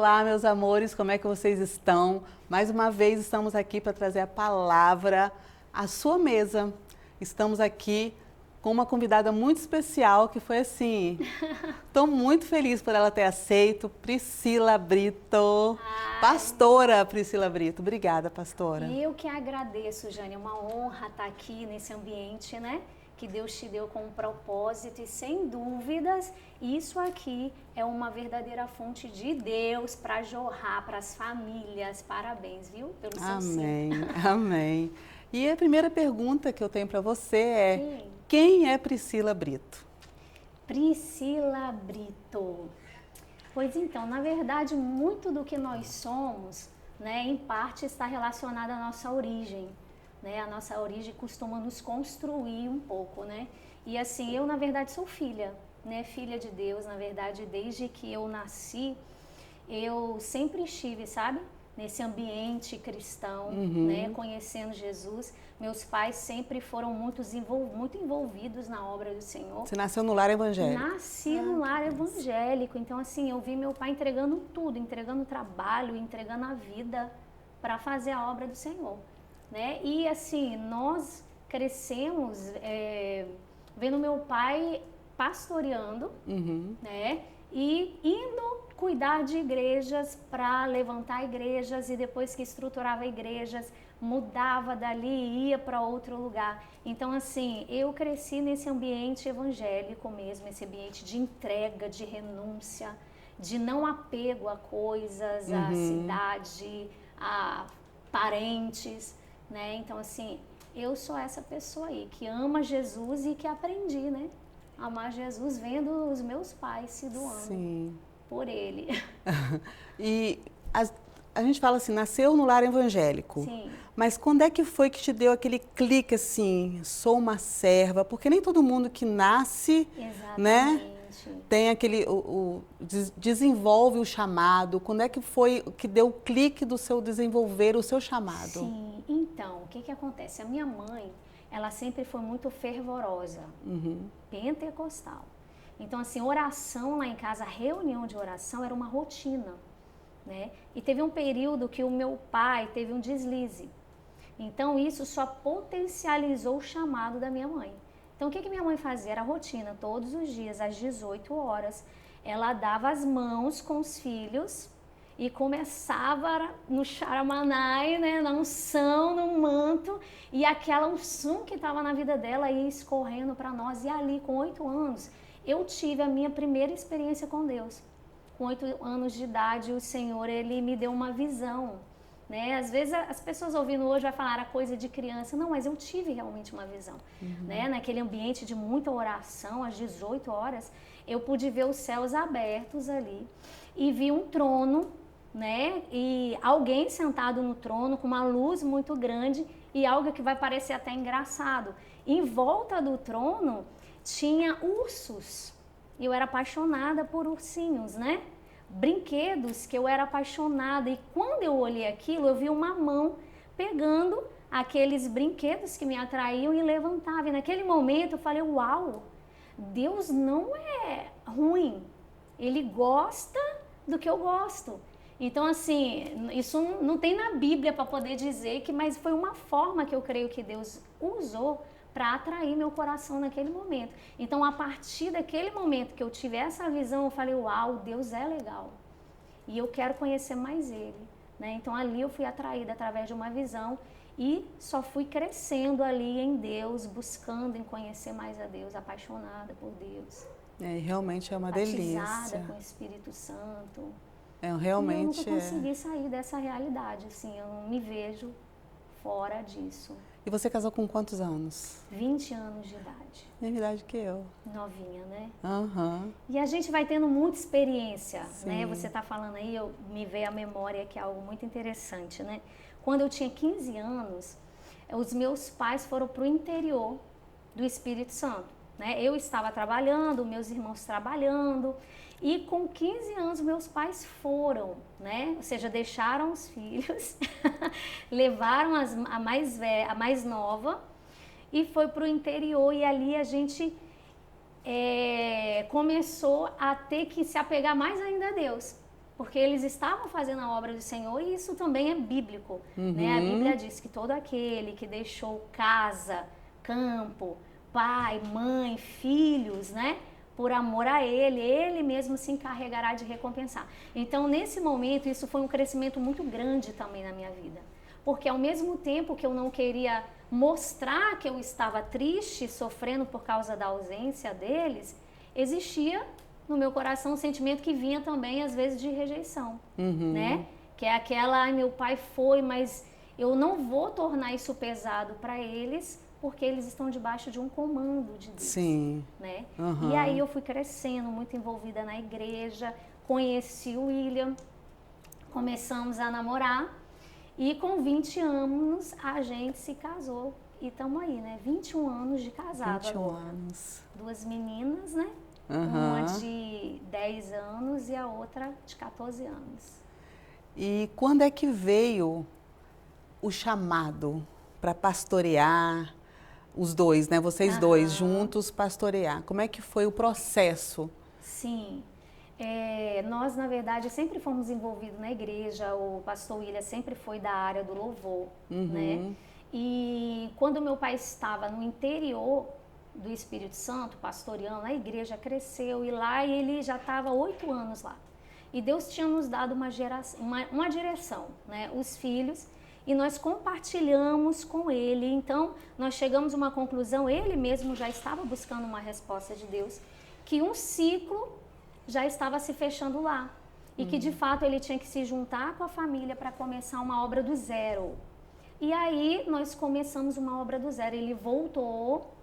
Olá, meus amores, como é que vocês estão? Mais uma vez estamos aqui para trazer a palavra à sua mesa. Estamos aqui com uma convidada muito especial que foi assim, estou muito feliz por ela ter aceito, Priscila Brito, pastora Priscila Brito. Obrigada, pastora. Eu que agradeço, Jane, é uma honra estar aqui nesse ambiente, né? Que Deus te deu com um propósito e sem dúvidas, isso aqui é uma verdadeira fonte de Deus para jorrar para as famílias. Parabéns, viu? Pelo seu sim. Amém, amém. E a primeira pergunta que eu tenho para você é, quem é Priscila Brito? Priscila Brito. Pois então, na verdade, muito do que nós somos, né, em parte está relacionado à nossa origem. Né, a nossa origem costuma nos construir um pouco, né? E assim, eu na verdade sou filha, né? Filha de Deus, na verdade, desde que eu nasci, eu sempre estive, sabe? Nesse ambiente cristão, né? Conhecendo Jesus. Meus pais sempre foram muito envolvidos na obra do Senhor. Você nasceu no lar evangélico? Nasci no lar evangélico, então assim, eu vi meu pai entregando tudo, entregando trabalho, entregando a vida para fazer a obra do Senhor. Né? E assim, nós crescemos vendo meu pai pastoreando, né? E indo cuidar de igrejas para levantar igrejas, e depois que estruturava igrejas, mudava dali e ia para outro lugar. Então assim, eu cresci nesse ambiente evangélico mesmo, esse ambiente de entrega, de renúncia, de não apego a coisas, a cidade, a parentes. Né? Então, assim, eu sou essa pessoa aí que ama Jesus e que aprendi, né? Amar Jesus vendo os meus pais se doando por Ele. E a gente fala assim, nasceu no lar evangélico. Sim. Mas quando é que foi que te deu aquele clique assim, sou uma serva? Porque nem todo mundo que nasce, né? Tem aquele, desenvolve o chamado. Quando é que foi que deu o clique do seu desenvolver o seu chamado? Sim, então, o que acontece? A minha mãe, ela sempre foi muito fervorosa, pentecostal. Então, assim, oração lá em casa, reunião de oração era uma rotina, né? E teve um período que o meu pai teve um deslize. Então, isso só potencializou o chamado da minha mãe. Então, o que minha mãe fazia? Era rotina, todos os dias, às 18 horas, ela dava as mãos com os filhos e começava no charamanai, né, na unção, no manto, e aquela unção que estava na vida dela ia escorrendo para nós. E ali, com 8 anos, eu tive a minha primeira experiência com Deus. Com 8 anos de idade, o Senhor, Ele me deu uma visão. Né? Às vezes as pessoas ouvindo hoje vai falar a coisa de criança, não, mas eu tive realmente uma visão, né? Naquele ambiente de muita oração, às 18 horas, eu pude ver os céus abertos ali e vi um trono, né? E alguém sentado no trono com uma luz muito grande e algo que vai parecer até engraçado. Em volta do trono tinha ursos, e eu era apaixonada por ursinhos, né? Brinquedos que eu era apaixonada, e quando eu olhei aquilo, eu vi uma mão pegando aqueles brinquedos que me atraíam e levantava. E naquele momento eu falei, uau, Deus não é ruim, Ele gosta do que eu gosto. Então assim, isso não tem na Bíblia para poder dizer, mas foi uma forma que eu creio que Deus usou para atrair meu coração naquele momento. Então, a partir daquele momento que eu tive essa visão, eu falei, uau, Deus é legal. E eu quero conhecer mais Ele. Né? Então, ali eu fui atraída através de uma visão e só fui crescendo ali em Deus, buscando em conhecer mais a Deus, apaixonada por Deus. Realmente é uma batizada delícia. Com o Espírito Santo. Realmente e eu nunca consegui sair dessa realidade, assim, eu não me vejo fora disso. E você casou com quantos anos? 20 anos de idade. Mesma idade que eu. Novinha, né? E a gente vai tendo muita experiência, né? Você está falando aí, me veio à memória que é algo muito interessante, né? Quando eu tinha 15 anos, os meus pais foram para o interior do Espírito Santo, né? Eu estava trabalhando, meus irmãos trabalhando, e com 15 anos meus pais foram, né? Ou seja, deixaram os filhos, levaram a mais nova e foi para o interior, e ali a gente começou a ter que se apegar mais ainda a Deus, porque eles estavam fazendo a obra do Senhor e isso também é bíblico, né? A Bíblia diz que todo aquele que deixou casa, campo, pai, mãe, filhos, né? Por amor a ele mesmo se encarregará de recompensar. Então, nesse momento, isso foi um crescimento muito grande também na minha vida. Porque ao mesmo tempo que eu não queria mostrar que eu estava triste, sofrendo por causa da ausência deles, existia no meu coração um sentimento que vinha também, às vezes, de rejeição, né? Que é aquela, ai, meu pai foi, mas eu não vou tornar isso pesado para eles, porque eles estão debaixo de um comando de Deus. Sim. Né? E aí eu fui crescendo, muito envolvida na igreja, conheci o William, começamos a namorar e com 20 anos a gente se casou. E estamos aí, né? 21 anos de casado 21 agora. anos. 2 meninas, né? Uma de 10 anos e a outra de 14 anos. E quando é que veio o chamado para pastorear os dois, né? Vocês dois juntos pastorear. Como é que foi o processo? Sim. Nós, na verdade, sempre fomos envolvidos na igreja. O pastor William sempre foi da área do louvor, né? E quando meu pai estava no interior do Espírito Santo, pastoreando, a igreja cresceu e lá ele já estava 8 anos lá. E Deus tinha nos dado uma direção, né? Os filhos. E nós compartilhamos com ele. Então, nós chegamos a uma conclusão, ele mesmo já estava buscando uma resposta de Deus, que um ciclo já estava se fechando lá. E que, de fato, ele tinha que se juntar com a família para começar uma obra do zero. E aí, nós começamos uma obra do zero. Ele voltou,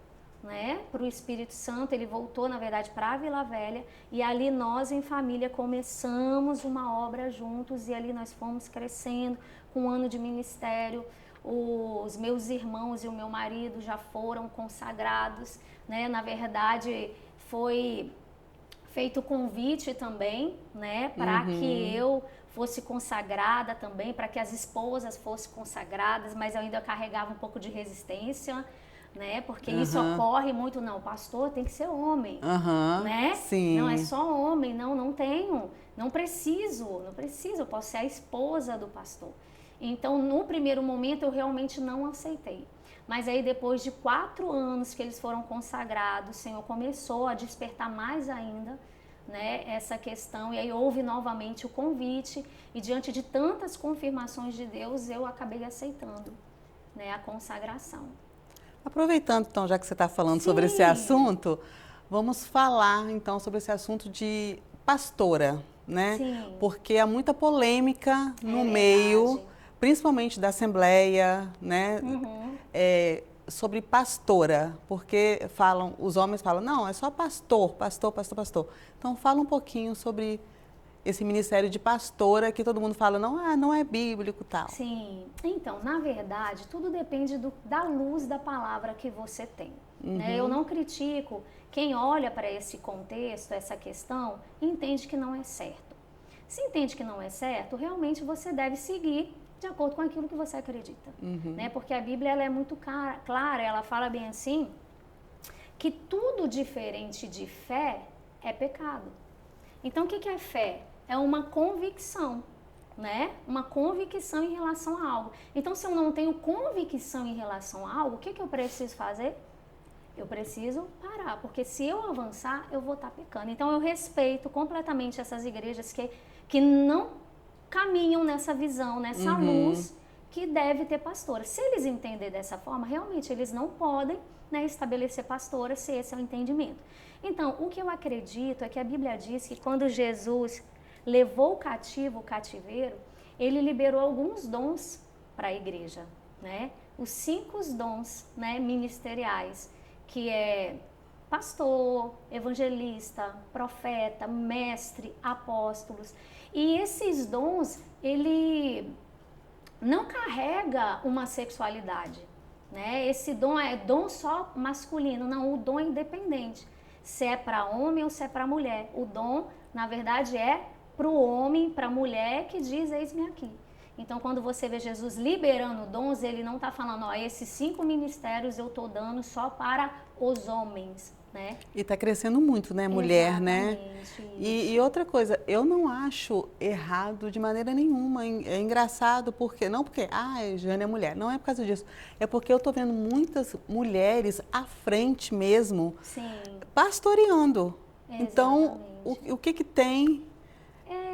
né, para o Espírito Santo, ele voltou, na verdade, para a Vila Velha. E ali, nós, em família, começamos uma obra juntos. E ali nós fomos crescendo. Com um ano de ministério, os meus irmãos e o meu marido já foram consagrados, né? Na verdade, foi feito o convite também, né? Para que eu fosse consagrada também, para que as esposas fossem consagradas, mas eu ainda carregava um pouco de resistência, né? Porque isso ocorre muito, não, pastor tem que ser homem, né? Sim. Não é só homem, não tenho, não preciso, eu posso ser a esposa do pastor. Então, no primeiro momento, eu realmente não aceitei. Mas aí, depois de 4 anos que eles foram consagrados, o Senhor começou a despertar mais ainda, né, essa questão. E aí, houve novamente o convite. E diante de tantas confirmações de Deus, eu acabei aceitando, né, a consagração. Aproveitando, então, já que você está falando sobre esse assunto, vamos falar, então, sobre esse assunto de pastora, né? Sim. Porque há muita polêmica no meio, principalmente da Assembleia, né? Sobre pastora, porque os homens falam, não, é só pastor. Então fala um pouquinho sobre esse ministério de pastora que todo mundo fala, não é bíblico e tal. Sim, então, na verdade, tudo depende da luz da palavra que você tem. Né? Eu não critico quem olha para esse contexto, essa questão, e entende que não é certo. Se entende que não é certo, realmente você deve seguir de acordo com aquilo que você acredita. Né? Porque a Bíblia ela é muito clara, ela fala bem assim, que tudo diferente de fé é pecado. Então, o que é fé? É uma convicção, né? Uma convicção em relação a algo. Então, se eu não tenho convicção em relação a algo, o que eu preciso fazer? Eu preciso parar, porque se eu avançar, eu vou estar pecando. Então, eu respeito completamente essas igrejas que não caminham nessa visão, nessa luz que deve ter pastora. Se eles entenderem dessa forma, realmente eles não podem, né, estabelecer pastora se esse é o entendimento. Então, o que eu acredito é que a Bíblia diz que quando Jesus levou o cativo, o cativeiro, ele liberou alguns dons para a igreja, né? Os 5 dons, né, ministeriais, que é pastor, evangelista, profeta, mestre, apóstolos. E esses dons, ele não carrega uma sexualidade, né? Esse dom é dom só masculino, não, o dom é independente. Se é para homem ou se é para mulher. O dom, na verdade, é para o homem, para a mulher que diz, eis-me aqui. Então, quando você vê Jesus liberando dons, ele não está falando, esses 5 ministérios eu estou dando só para os homens, né? E está crescendo muito, né, mulher, né? E outra coisa, eu não acho errado de maneira nenhuma. É engraçado porque, não porque, Jane é mulher, não é por causa disso. É porque eu estou vendo muitas mulheres à frente mesmo, Sim. Pastoreando. Então, Exatamente. o que que tem,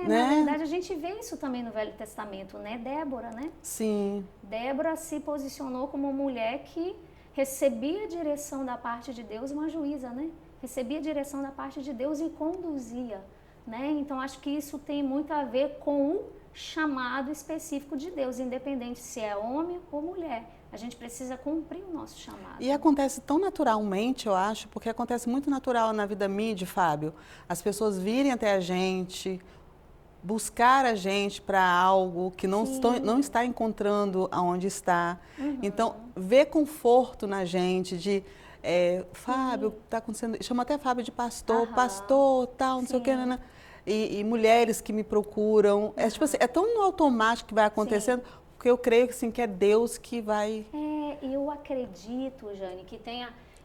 né? Na verdade, a gente vê isso também no Velho Testamento, né? Débora, né? Sim. Débora se posicionou como uma mulher que recebia direção da parte de Deus, uma juíza, né? Recebia direção da parte de Deus e conduzia, né? Então, acho que isso tem muito a ver com o chamado específico de Deus, independente se é homem ou mulher. A gente precisa cumprir o nosso chamado. E acontece tão naturalmente, eu acho, porque acontece muito natural na vida mídia, Fábio. As pessoas virem até a gente, buscar a gente para algo que não está encontrando aonde está. Então, ver conforto na gente de, Fábio, está acontecendo, chama até Fábio de pastor, pastor, tal, não sei o que, né? E mulheres que me procuram. É, tipo assim, é tão no automático que vai acontecendo, porque eu creio assim, que é Deus que vai... Eu acredito, Jane, que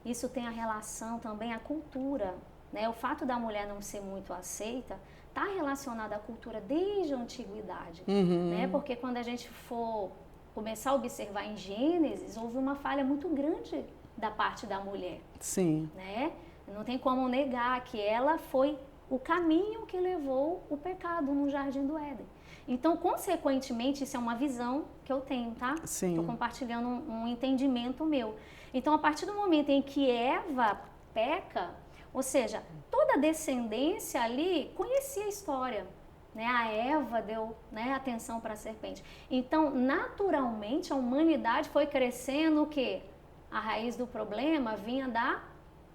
isso tem a relação também à cultura, né? O fato da mulher não ser muito aceita está relacionado à cultura desde a antiguidade, né? Porque quando a gente for começar a observar em Gênesis, houve uma falha muito grande da parte da mulher. Sim. Né? Não tem como negar que ela foi o caminho que levou o pecado no Jardim do Éden. Então, consequentemente, isso é uma visão que eu tenho, tá? Sim. Estou compartilhando um entendimento meu. Então, a partir do momento em que Eva peca, ou seja, toda a descendência ali conhecia a história, né? A Eva deu, né, atenção para a serpente. Então, naturalmente, a humanidade foi crescendo o quê? A raiz do problema vinha da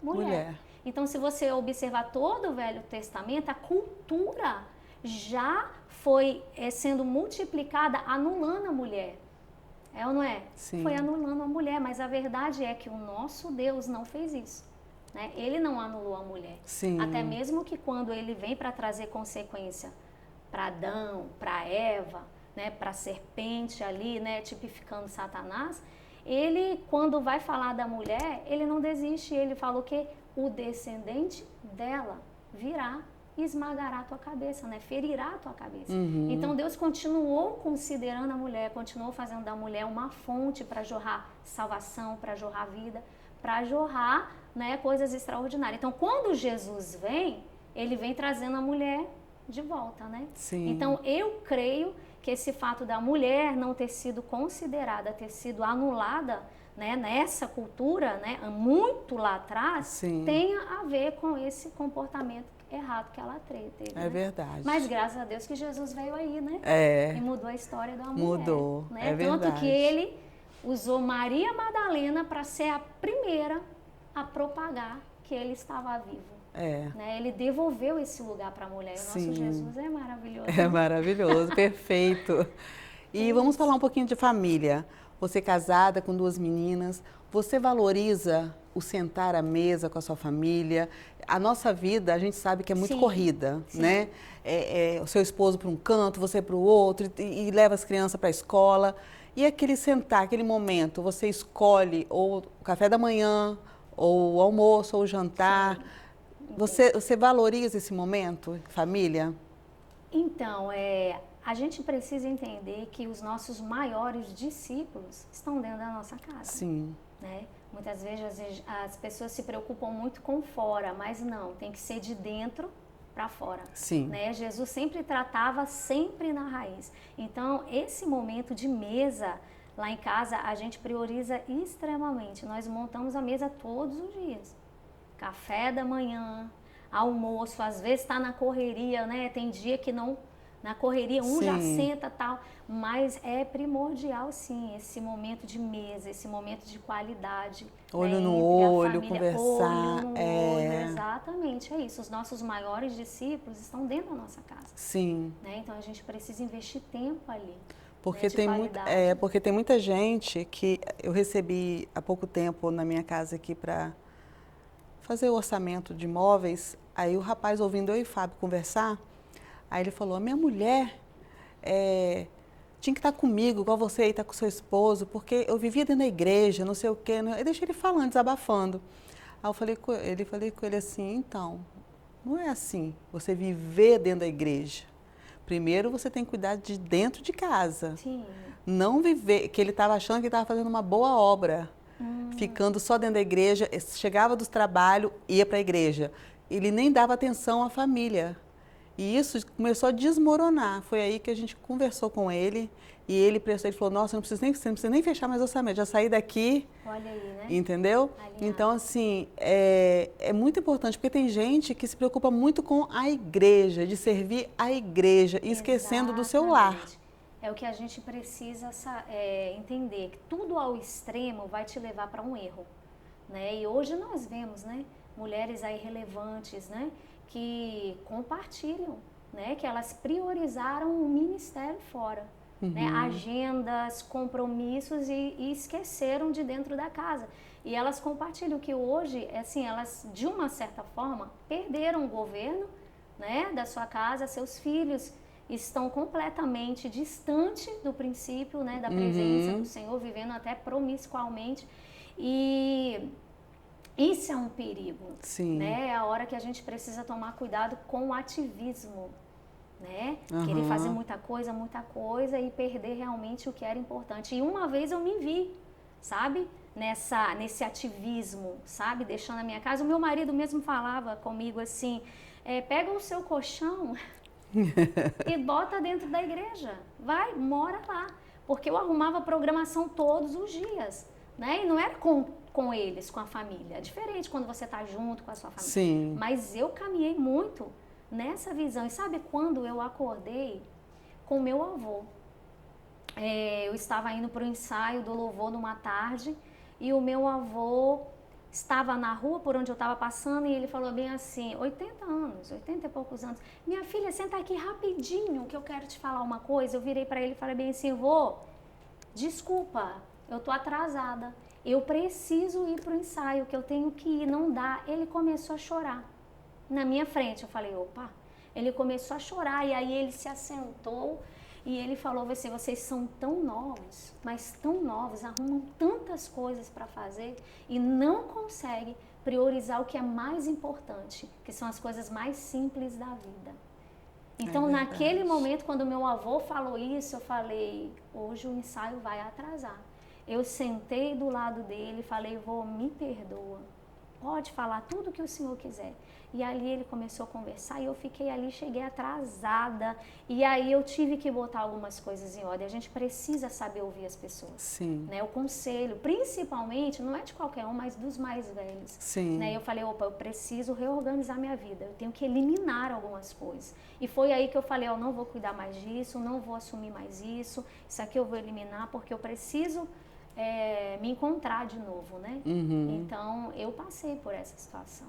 mulher. Então, se você observar todo o Velho Testamento, a cultura já foi sendo multiplicada, anulando a mulher. É ou não é? Sim. Foi anulando a mulher, mas a verdade é que o nosso Deus não fez isso. Né? Ele não anulou a mulher. Sim. Até mesmo que quando ele vem para trazer consequência para Adão, para Eva, né, para a serpente ali, né, tipificando Satanás, ele, quando vai falar da mulher, ele não desiste, ele falou que o descendente dela virá e esmagará a tua cabeça, né? Ferirá a tua cabeça. Então Deus continuou considerando a mulher, continuou fazendo da mulher uma fonte para jorrar salvação, para jorrar vida, para jorrar, né, coisas extraordinárias. Então quando Jesus vem, ele vem trazendo a mulher de volta, né? Sim. Então eu creio que esse fato da mulher não ter sido considerada, ter sido anulada, né, nessa cultura, né, muito lá atrás, Sim. tenha a ver com esse comportamento errado que ela teve. É verdade. Mas graças a Deus que Jesus veio aí, né? E mudou a história da mulher. Mudou, né? é verdade. Tanto que ele usou Maria Madalena para ser a primeira a propagar que ele estava vivo. Né? Ele devolveu esse lugar para a mulher. O nosso Jesus é maravilhoso. É maravilhoso, perfeito. E vamos falar um pouquinho de família. Você casada com 2 meninas, você valoriza o sentar à mesa com a sua família? A nossa vida, a gente sabe que é muito corrida, né? O seu esposo para um canto, você para o outro, e leva as crianças para a escola. E aquele sentar, aquele momento, você escolhe ou o café da manhã, ou o almoço, ou o jantar. Você valoriza esse momento, família? Então, a gente precisa entender que os nossos maiores discípulos estão dentro da nossa casa. Sim. Né? Muitas vezes as pessoas se preocupam muito com fora, mas não, tem que ser de dentro para fora. Sim. Né? Jesus sempre tratava sempre na raiz. Então, esse momento de mesa lá em casa, a gente prioriza extremamente. Nós montamos a mesa todos os dias. Café da manhã, almoço, às vezes está na correria, né? Tem dia que não, na correria já senta tal, mas é primordial sim esse momento de mesa, esse momento de qualidade. Olho no olho, conversar. Olho no olho, exatamente, é isso. Os nossos maiores discípulos estão dentro da nossa casa. Sim. Né? Então a gente precisa investir tempo ali. Porque, porque tem muita gente que eu recebi há pouco tempo na minha casa aqui para fazer o orçamento de imóveis. Aí o rapaz, ouvindo eu e o Fábio conversar, aí ele falou, a minha mulher tinha que estar comigo, igual você aí está com seu esposo, porque eu vivia dentro da igreja, não sei o quê. Eu deixei ele falando, desabafando. Aí eu falei com ele assim, então, não é assim, você viver dentro da igreja. Primeiro você tem que cuidar de dentro de casa. Sim. Não viver, que ele estava achando que estava fazendo uma boa obra, ficando só dentro da igreja, chegava dos trabalhos, ia para a igreja. Ele nem dava atenção à família. E isso começou a desmoronar. Foi aí que a gente conversou com ele e ele falou, nossa, você não precisa nem fechar mais orçamento, já saí daqui. Olha aí, né? Entendeu? Alinhado. Então, assim, é muito importante, porque tem gente que se preocupa muito com a igreja, de servir a igreja, e esquecendo do seu lar. É o que a gente precisa entender, que tudo ao extremo vai te levar para um erro, né? E hoje nós vemos, né, mulheres aí relevantes, né, que compartilham, né, que elas priorizaram o ministério fora, né, agendas, compromissos e esqueceram de dentro da casa. E elas compartilham que hoje, assim, elas de uma certa forma perderam o governo, né, da sua casa, seus filhos estão completamente distante do princípio, né, da presença do Senhor, vivendo até promiscuamente, e isso é um perigo. Sim. Né? É a hora que a gente precisa tomar cuidado com o ativismo, né? Querer fazer muita coisa e perder realmente o que era importante. E uma vez eu me vi, sabe, nesse ativismo, sabe, deixando a minha casa. O meu marido mesmo falava comigo assim, pega o seu colchão e bota dentro da igreja, vai, mora lá, porque eu arrumava programação todos os dias, né? E não era com eles, com a família, é diferente quando você está junto com a sua família. Sim. Mas eu caminhei muito nessa visão. E sabe quando eu acordei com meu avô? Eu estava indo para o ensaio do louvor numa tarde e o meu avô estava na rua por onde eu estava passando e ele falou bem assim, 80 e poucos anos, minha filha, senta aqui rapidinho que eu quero te falar uma coisa. Eu virei para ele e falei bem assim, vô, desculpa, eu tô atrasada, eu preciso ir para o ensaio, que eu tenho que ir, não dá. Ele começou a chorar na minha frente. Eu falei, opa, ele começou a chorar e aí ele se assentou e ele falou assim, vocês são tão novos, mas tão novos, arrumam tantas coisas para fazer e não conseguem priorizar o que é mais importante, que são as coisas mais simples da vida. Então, naquele momento, quando meu avô falou isso, eu falei, hoje o ensaio vai atrasar. Eu sentei do lado dele e falei, vô, me perdoa, pode falar tudo o que o senhor quiser. E ali ele começou a conversar e eu fiquei ali, cheguei atrasada. E aí eu tive que botar algumas coisas em ordem. A gente precisa saber ouvir as pessoas. Sim. Né? O conselho, principalmente, não é de qualquer um, mas dos mais velhos. Sim. Né? Eu falei, opa, eu preciso reorganizar minha vida. Eu tenho que eliminar algumas coisas. E foi aí que eu falei, eu não vou cuidar mais disso, não vou assumir mais isso. Isso aqui eu vou eliminar porque eu preciso me encontrar de novo, né? Então, eu passei por essa situação.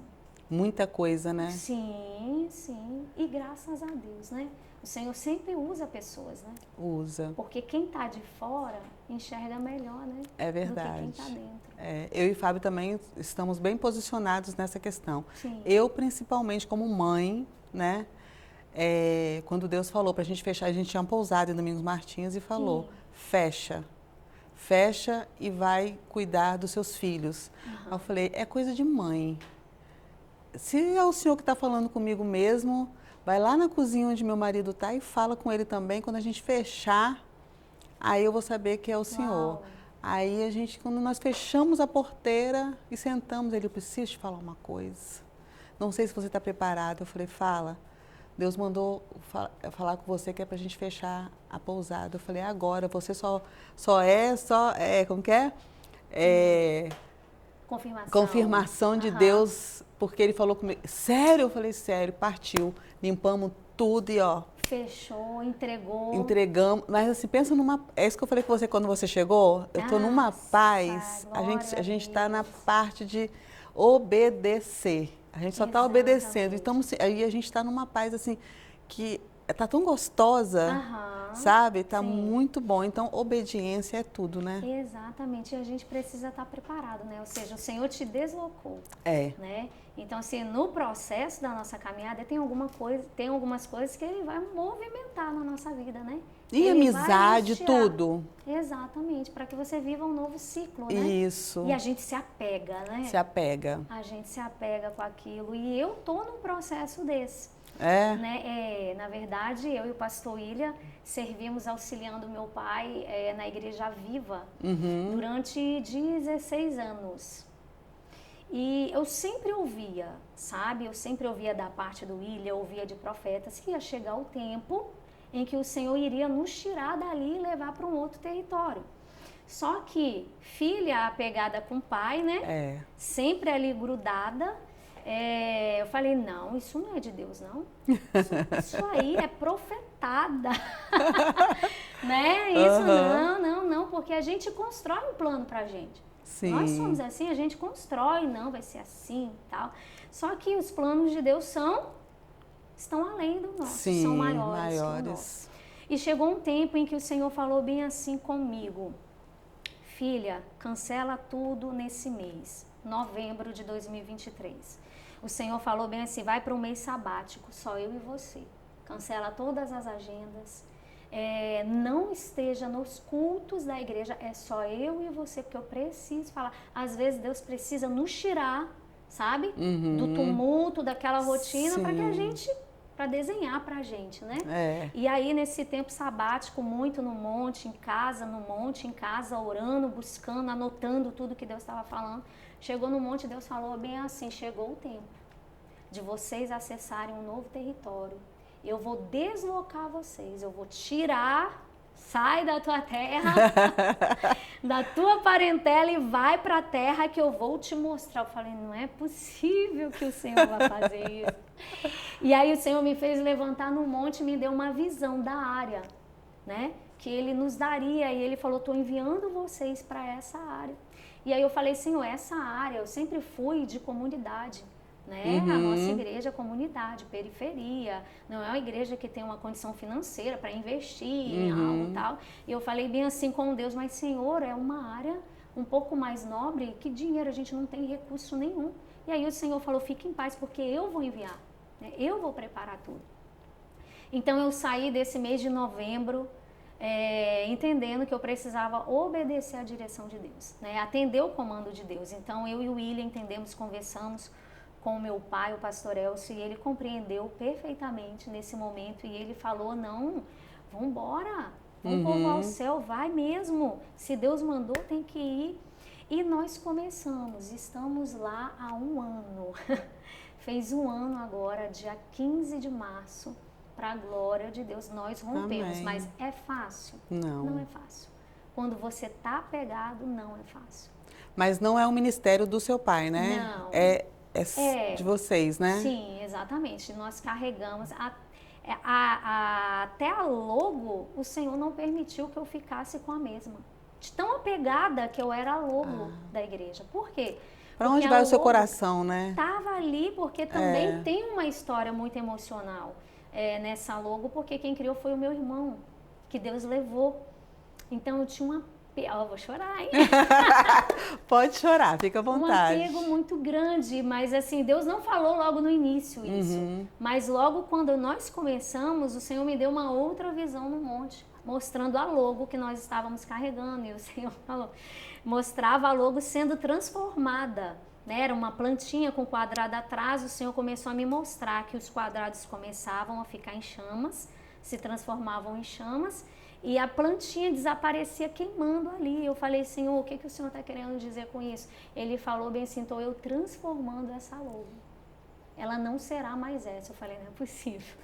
Muita coisa, né? Sim, sim. E graças a Deus, né? O Senhor sempre usa pessoas, né? Usa. Porque quem está de fora enxerga melhor, né? É verdade. Do que quem está dentro. Eu e Fábio também estamos bem posicionados nessa questão. Sim. Eu, principalmente, como mãe, né? Quando Deus falou para a gente fechar, a gente tinha pousado em Domingos Martins e falou, sim, fecha e vai cuidar dos seus filhos. Eu falei, é coisa de mãe. Se é o senhor que está falando comigo mesmo, vai lá na cozinha onde meu marido está e fala com ele também. Quando a gente fechar, aí eu vou saber que é o senhor. Uau. Aí quando nós fechamos a porteira e sentamos, ele, eu preciso te falar uma coisa. Não sei se você está preparado. Eu falei, fala. Deus mandou falar com você que é para a gente fechar a pousada. Eu falei, agora, você como que é? Confirmação de Deus, porque ele falou comigo. Sério? Eu falei, sério, partiu. Limpamos tudo e ó. Fechou, entregou. Entregamos. Mas assim, pensa é isso que eu falei com você quando você chegou. Eu estou numa paz. A gente está na parte de obedecer. A gente só está obedecendo. Então, aí a gente está numa paz assim, que tá tão gostosa, Aham, sabe? Tá sim. muito bom. Então, obediência é tudo, né? Exatamente, e a gente precisa estar preparado, né? Ou seja, o Senhor te deslocou, É. né? Então, assim, no processo da nossa caminhada tem algumas coisas que Ele vai movimentar na nossa vida, né? E Ele vai amizade, nos tirar. tudo. Exatamente, para que você viva um novo ciclo, né? Isso. E a gente se apega, né? Se apega. A gente se apega com aquilo. E eu tô num processo desse. É? Né? Na verdade, eu e o pastor William servimos auxiliando meu pai na Igreja Viva durante 16 anos. E eu sempre ouvia, sabe? Eu sempre ouvia da parte do William, ouvia de profetas que ia chegar o tempo em que o Senhor iria nos tirar dali e levar para um outro território. Só que filha apegada com o pai, né? É. Sempre ali grudada. Eu falei, não, isso não é de Deus, não. Isso aí é profetada. Né? Isso não, porque a gente constrói um plano pra gente. Sim. Nós somos assim, a gente constrói, não, vai ser assim e tal. Só que os planos de Deus estão além do nosso, Sim, são maiores que o nosso. E chegou um tempo em que o Senhor falou bem assim comigo. Filha, cancela tudo nesse mês, novembro de 2023. O Senhor falou bem assim, vai para um mês sabático, só eu e você. Cancela todas as agendas, não esteja nos cultos da igreja, é só eu e você, porque eu preciso falar. Às vezes Deus precisa nos tirar, sabe? Do tumulto, daquela rotina, para que a gente... para desenhar pra gente, né? E aí, nesse tempo sabático, muito no monte, em casa, orando, buscando, anotando tudo que Deus estava falando. Chegou no monte, Deus falou bem assim, chegou o tempo de vocês acessarem um novo território. Eu vou deslocar vocês, eu vou tirar, sai da tua terra, da tua parentela e vai pra terra que eu vou te mostrar. Eu falei, não é possível que o Senhor vai fazer isso. E aí o Senhor me fez levantar no monte e me deu uma visão da área, né? Que Ele nos daria. E Ele falou, estou enviando vocês para essa área. E aí eu falei, Senhor, essa área, eu sempre fui de comunidade, né? A nossa igreja é comunidade, periferia. Não é uma igreja que tem uma condição financeira para investir em algo e tal. E eu falei bem assim com Deus, mas Senhor, é uma área um pouco mais nobre, que dinheiro, a gente não tem recurso nenhum. E aí o Senhor falou, fique em paz, porque eu vou enviar. Eu vou preparar tudo. Então eu saí desse mês de novembro entendendo que eu precisava obedecer à direção de Deus, né? Atender o comando de Deus. Então eu e o William entendemos, conversamos com o meu pai, o pastor Elcio, e ele compreendeu perfeitamente nesse momento e ele falou, não, vamos embora, vamos povoar o céu, vai mesmo, se Deus mandou tem que ir. E nós começamos, estamos lá há 1 ano. Fez 1 ano agora, dia 15 de março, para a glória de Deus, nós rompemos. Amém. Mas é fácil? Não é fácil. Quando você está apegado, não é fácil. Mas não é um ministério do seu pai, né? Não. É de vocês, né? Sim, exatamente. Nós carregamos. Até a logo, o Senhor não permitiu que eu ficasse com a mesma. De tão apegada que eu era a logo da igreja. Por quê? Para onde vai o seu coração, né? Estava ali porque também tem uma história muito emocional nessa logo, porque quem criou foi o meu irmão, que Deus levou. Então eu tinha eu vou chorar, hein? Pode chorar, fica à vontade. Um apego muito grande, mas assim, Deus não falou logo no início isso. Mas logo quando nós começamos, o Senhor me deu uma outra visão no monte, mostrando a logo que nós estávamos carregando. E o Senhor falou, mostrava a logo sendo transformada, né? Era uma plantinha com quadrado atrás. O Senhor começou a me mostrar que os quadrados começavam a ficar em chamas, se transformavam em chamas, e a plantinha desaparecia queimando ali. Eu falei, Senhor, o que o Senhor está querendo dizer com isso? Ele falou bem assim, estou eu transformando essa logo. Ela não será mais essa. Eu falei, não é possível.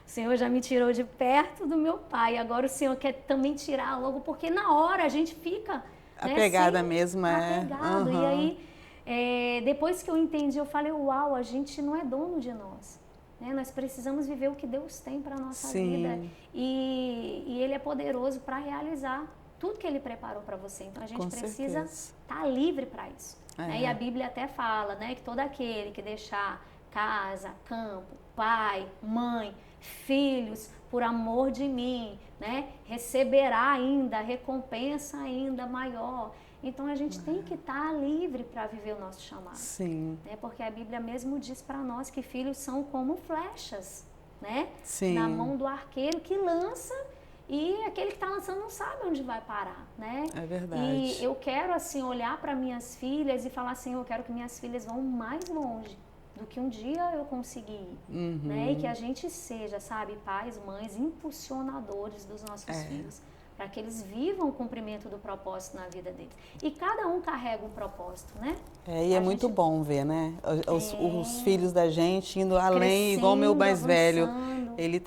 O Senhor já me tirou de perto do meu pai, agora o Senhor quer também tirar a logo, porque na hora a gente fica... Apegada mesmo, apegado. E aí, depois que eu entendi, eu falei, uau, a gente não é dono de nós. Né? Nós precisamos viver o que Deus tem para a nossa vida. E Ele é poderoso para realizar tudo que Ele preparou para você. Então a gente precisa estar livre para isso. Né? E a Bíblia até fala, né, que todo aquele que deixar casa, campo, pai, mãe, filhos, por amor de mim, né, receberá ainda recompensa ainda maior. Então a gente tem que estar livre para viver o nosso chamado. Sim. Né? Porque a Bíblia mesmo diz para nós que filhos são como flechas, né? Sim. Na mão do arqueiro que lança, e aquele que está lançando não sabe onde vai parar, né? É verdade. E eu quero assim olhar para minhas filhas e falar assim, eu quero que minhas filhas vão mais longe do que um dia eu consegui ir, né? E que a gente seja, sabe, pais, mães, impulsionadores dos nossos filhos, para que eles vivam o cumprimento do propósito na vida deles. E cada um carrega um propósito, né? E é muito bom ver, né? Os filhos da gente indo além, igual o meu mais velho. Ele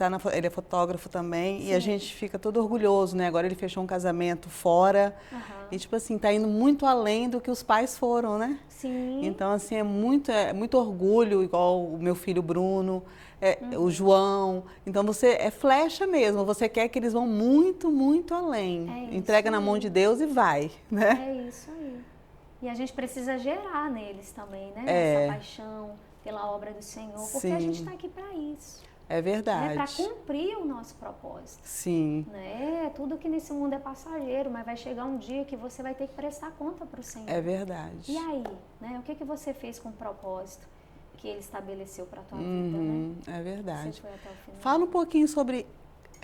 é fotógrafo também. Sim. E a gente fica todo orgulhoso, né? Agora ele fechou um casamento fora. E, tipo assim, tá indo muito além do que os pais foram, né? Sim. Então, assim, é muito orgulho, igual o meu filho Bruno, o João. Então, você é flecha mesmo. Você quer que eles vão muito, muito além. Entrega na mão de Deus e vai, né? É isso aí. E a gente precisa gerar neles também, né? Essa paixão pela obra do Senhor. Porque a gente está aqui para isso. É verdade. Para cumprir o nosso propósito. Sim. Né? Tudo que nesse mundo é passageiro, mas vai chegar um dia que você vai ter que prestar conta para o Senhor. É verdade. E aí, né? O que você fez com o propósito que Ele estabeleceu para a tua vida, né? É verdade. Você foi até o final. Fala um pouquinho sobre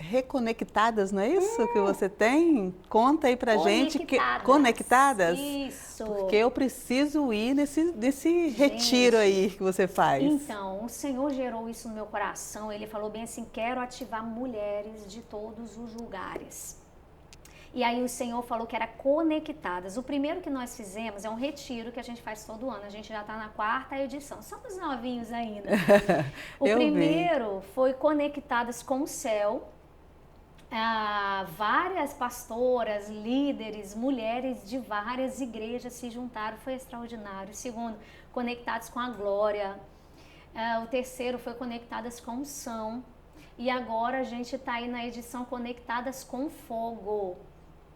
Reconectadas, não é isso que você tem? Conta aí pra gente. Conectadas? Isso. Porque eu preciso ir nesse retiro aí que você faz. Então, o Senhor gerou isso no meu coração. Ele falou bem assim, quero ativar mulheres de todos os lugares. E aí o Senhor falou que era conectadas. O primeiro que nós fizemos é um retiro que a gente faz todo ano. A gente já está na 4ª edição. Somos novinhos ainda. O primeiro foi Conectadas com o Céu. Várias pastoras, líderes, mulheres de várias igrejas se juntaram, foi extraordinário. O segundo, Conectados com a Glória. O terceiro foi Conectadas com Unção. E agora a gente está aí na edição Conectadas com Fogo.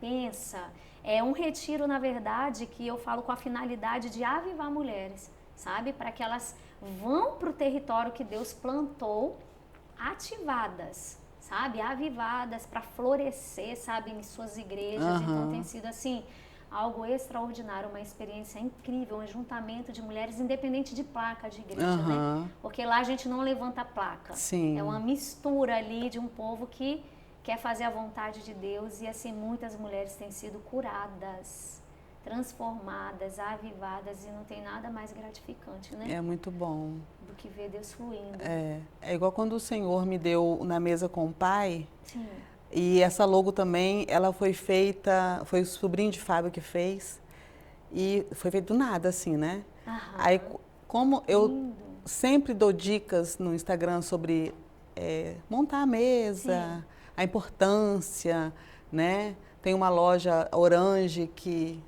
Pensa, é um retiro, na verdade, que eu falo com a finalidade de avivar mulheres, sabe? Para que elas vão para o território que Deus plantou ativadas, sabe, avivadas para florescer, sabe, em suas igrejas. Então tem sido assim algo extraordinário, uma experiência incrível, um ajuntamento de mulheres independente de placa de igreja, né? Porque lá a gente não levanta placa. Sim. É uma mistura ali de um povo que quer fazer a vontade de Deus, e assim muitas mulheres têm sido curadas, transformadas, avivadas, e não tem nada mais gratificante, né? É muito bom. Do que ver Deus fluindo. É igual quando o Senhor me deu Na Mesa com o Pai. Sim. E essa logo também, ela foi feita, foi o sobrinho de Fábio que fez, e foi feito do nada, assim, né? Aí, como eu sempre dou dicas no Instagram sobre montar a mesa, a importância, né? Tem uma loja Orange que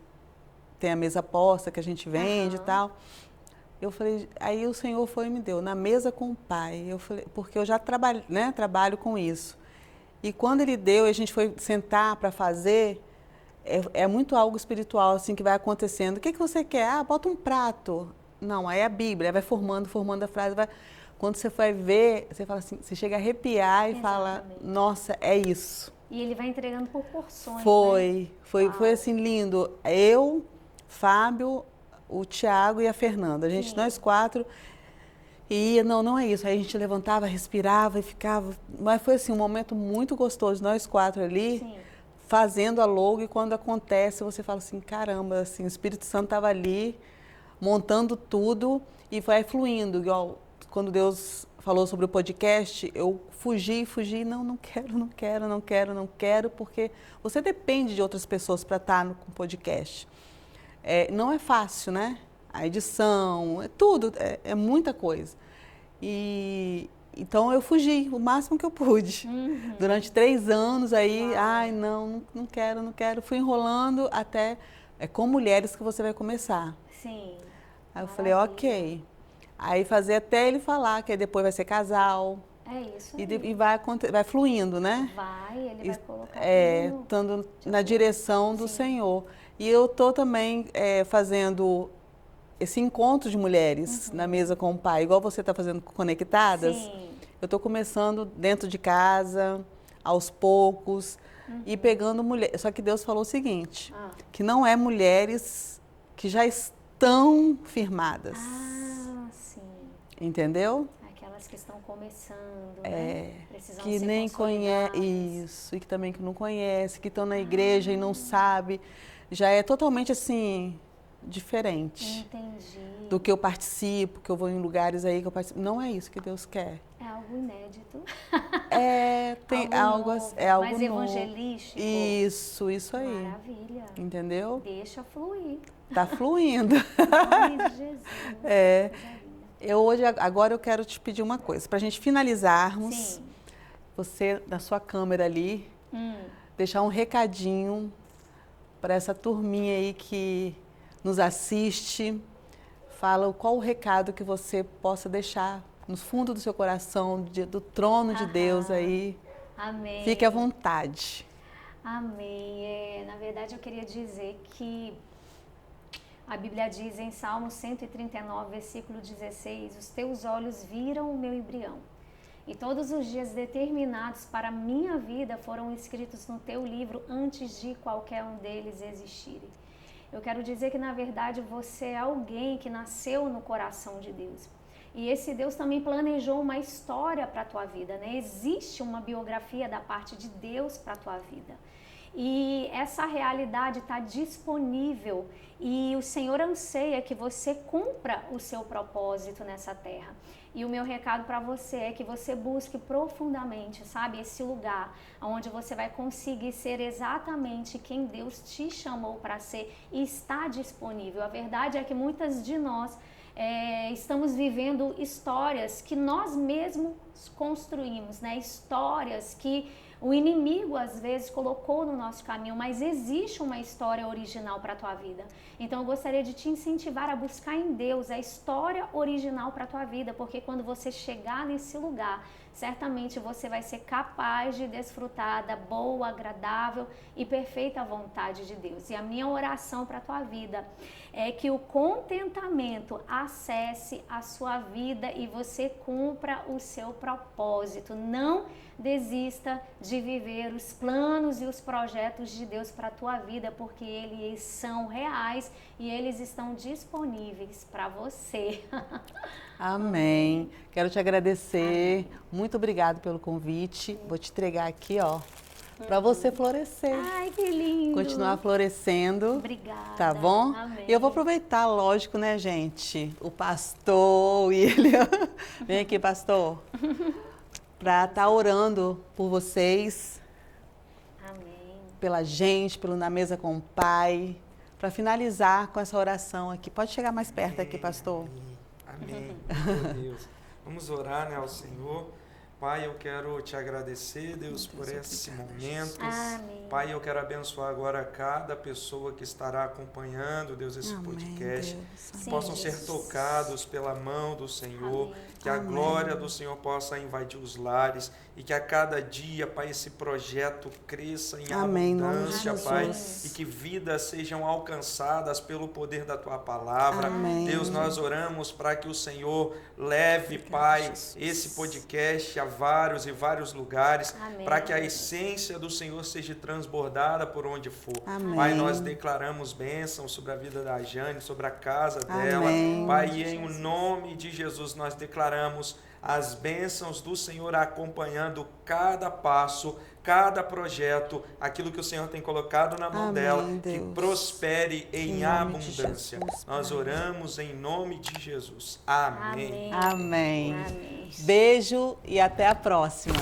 tem a mesa posta que a gente vende e tal. Eu falei, aí o Senhor foi e me deu Na Mesa com o Pai. Eu falei, porque eu já trabalho com isso. E quando ele deu, a gente foi sentar para fazer, é muito algo espiritual assim que vai acontecendo. O que você quer? Bota um prato. Não, aí é a Bíblia, vai formando a frase. Quando você vai ver, você fala assim, você chega a arrepiar e fala, nossa, é isso. E ele vai entregando por porções, Foi assim lindo. Eu, Fábio, o Tiago e a Fernanda. Nós 4... E não é isso. Aí a gente levantava, respirava e ficava. Mas foi assim um momento muito gostoso, nós 4 ali, fazendo a logo, e quando acontece, você fala assim, caramba, assim, o Espírito Santo estava ali, montando tudo, e vai fluindo. Igual quando Deus falou sobre o podcast, eu fugi, não quero, porque você depende de outras pessoas para estar no podcast. Não é fácil, né? A edição, tudo, é muita coisa. E então eu fugi o máximo que eu pude. Durante 3 anos aí, não quero. Fui enrolando até com mulheres que você vai começar. Sim. Aí eu falei, ok. Aí fazer até ele falar, que aí depois vai ser casal. É isso aí. E vai fluindo, né? Ele vai colocar estando na direção do Senhor. E eu tô também fazendo esse encontro de mulheres Na Mesa com o Pai, igual você está fazendo Conectadas. eu estou começando dentro de casa, aos poucos, e pegando mulheres. Só que Deus falou o seguinte, que não é mulheres que já estão firmadas. Ah, sim. Entendeu? Aquelas que estão começando, precisam que ser nem conhece isso, e que também que não conhece, que estão na igreja e não sabe, já é totalmente assim diferente. Entendi. Do que eu participo, que eu vou em lugares aí que eu participo. Não é isso que Deus quer. É algo inédito. Tem algo algo, novo, é algo mais novo. evangelístico. Isso aí. Maravilha. Entendeu? Deixa fluir. Tá fluindo. Em nome de Jesus. Agora eu quero te pedir uma coisa, para a gente finalizarmos. Sim. Você, na sua câmera ali, deixar um recadinho para essa turminha aí que nos assiste. Fala qual o recado que você possa deixar no fundo do seu coração, do trono de Deus aí. Amém. Fique à vontade. Amém. Na verdade, eu queria dizer que a Bíblia diz em Salmo 139, versículo 16, os teus olhos viram o meu embrião, e todos os dias determinados para a minha vida foram escritos no teu livro antes de qualquer um deles existirem. Eu quero dizer que, na verdade, você é alguém que nasceu no coração de Deus. E esse Deus também planejou uma história para a tua vida, né? Existe uma biografia da parte de Deus para a tua vida. E essa realidade está disponível e o Senhor anseia que você cumpra o seu propósito nessa terra. E o meu recado para você é que você busque profundamente, sabe, esse lugar onde você vai conseguir ser exatamente quem Deus te chamou para ser e está disponível. A verdade é que muitas de nós estamos vivendo histórias que nós mesmos construímos, né? Histórias que o inimigo às vezes colocou no nosso caminho, mas existe uma história original para a tua vida. Então eu gostaria de te incentivar a buscar em Deus a história original para a tua vida, porque quando você chegar nesse lugar, certamente você vai ser capaz de desfrutar da boa, agradável e perfeita vontade de Deus. E a minha oração para a tua vida é que o contentamento acesse a sua vida e você cumpra o seu propósito. Não desista de viver os planos e os projetos de Deus para a tua vida, porque eles são reais e eles estão disponíveis para você. Amém. Quero te agradecer. Amém. Muito obrigado pelo convite. Vou te entregar aqui, ó, para você florescer. Ai, que lindo. Continuar florescendo. Obrigada. Tá bom? Amém. E eu vou aproveitar, lógico, né, gente? O pastor e ele... Vem aqui, pastor. Para estar orando por vocês. Amém. Pela gente, pelo Na Mesa com o Pai. Para finalizar com essa oração aqui. Pode chegar mais perto aqui, pastor. Amém. Meu Deus. Vamos orar, né, ao Senhor. Pai, eu quero te agradecer, Deus, por esse momento. Amém. Pai, eu quero abençoar agora cada pessoa que estará acompanhando, Deus, esse podcast. Sim, possam Jesus. ser tocados pela mão do Senhor. Amém. Que a glória do Senhor possa invadir os lares e que a cada dia, Pai, esse projeto cresça em abundância, Pai, e que vidas sejam alcançadas pelo poder da Tua palavra. Amém. Deus, nós oramos para que o Senhor leve, Pai, esse podcast a vários e vários lugares, para que a essência do Senhor seja transbordada por onde for. Amém. Pai, nós declaramos bênçãos sobre a vida da Jane, sobre a casa dela. Amém. Pai, e em nome de Jesus nós declaramos as bênçãos do Senhor acompanhando cada passo, cada projeto, aquilo que o Senhor tem colocado na mão dela, Deus. que prospere em abundância. Nós oramos em nome de Jesus. Amém. Amém. Amém. Beijo e até a próxima.